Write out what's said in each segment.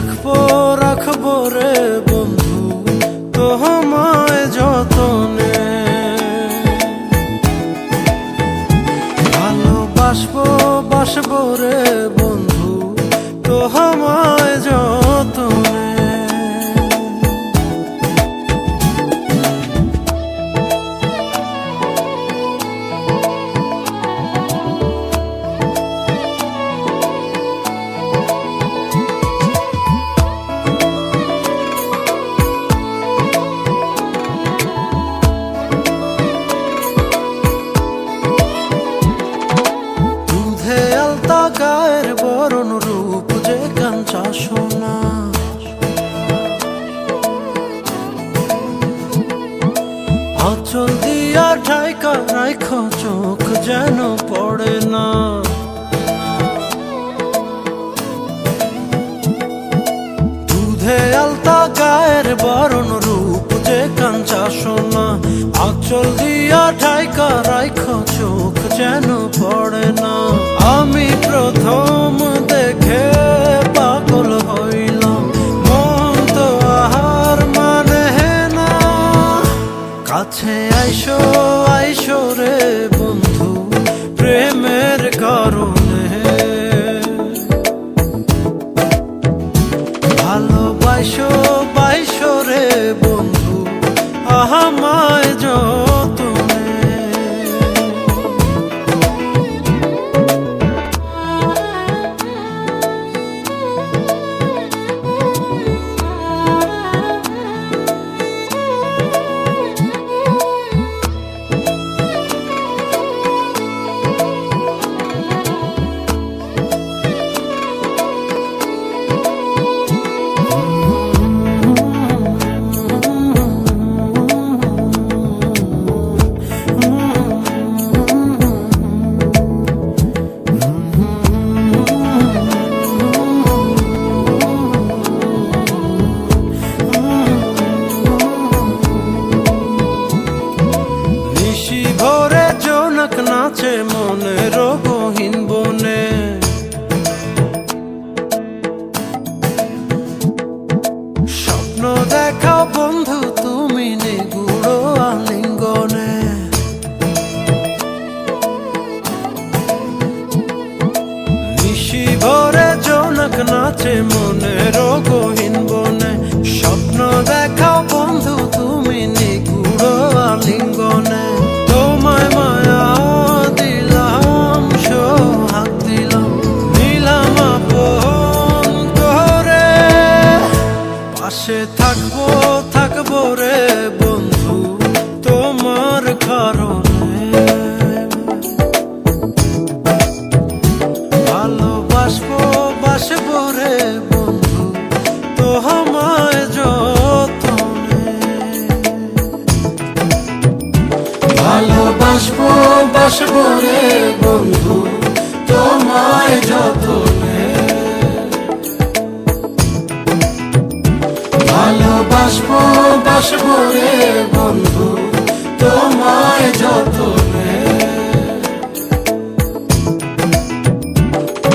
রাখবো রাখবো রে বন্ধু তোমায় যতনে, ভালোবাসবো বাসবো রে বন্ধু তোমায় যতনে। গায়ের বরণ রূপ যে কাঞ্চা সোনা, আঁচল দিয়া ঢাইকা রাখো চোখ যেন পড়ে না। দুধে আলতা গায়ের বরণ রূপ যে কাঞ্চা সোনা, আঁচল দিয়া ঢাইকা রাখো চোখ যেন পড়ে না। আমি প্রথম দেখে পাগল হইলাম, মন তো আহার মানে না। কাছে আইসো আইসো রে বন্ধু প্রেমের কারণে, ভালোবাসো বাইসো রে বন্ধু আমায় যতনে। ভোরে জোনাক নাচে মনের গহীন বনে, স্বপ্ন দেখাও বন্ধু তুমি নিগুড় আলিঙ্গনে। নিশি ভোরে জোনাক নাচে মনের গহীন বনে, স্বপ্ন দেখাও বন্ধু তুমি নিগুড় আলিঙ্গনে। তোমায় মায়া দিলাম সোহাগ দিলাম নিলাম আপন করে, পাশে থাকবো থাকবো রে বন্ধু তোমার কারণে। ভালোবাসবো বাসবো রে বন্ধু তোমায় যতনে, ভালোবাসবো বাসবো রে বন্ধু তোমায় যতনে। ভালোবাসবো বাসবো রে বন্ধু তোমায় যতনে,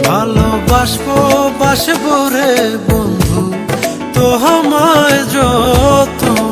ভালোবাসবো বাসবো রে বন্ধু তোমায় যতনে।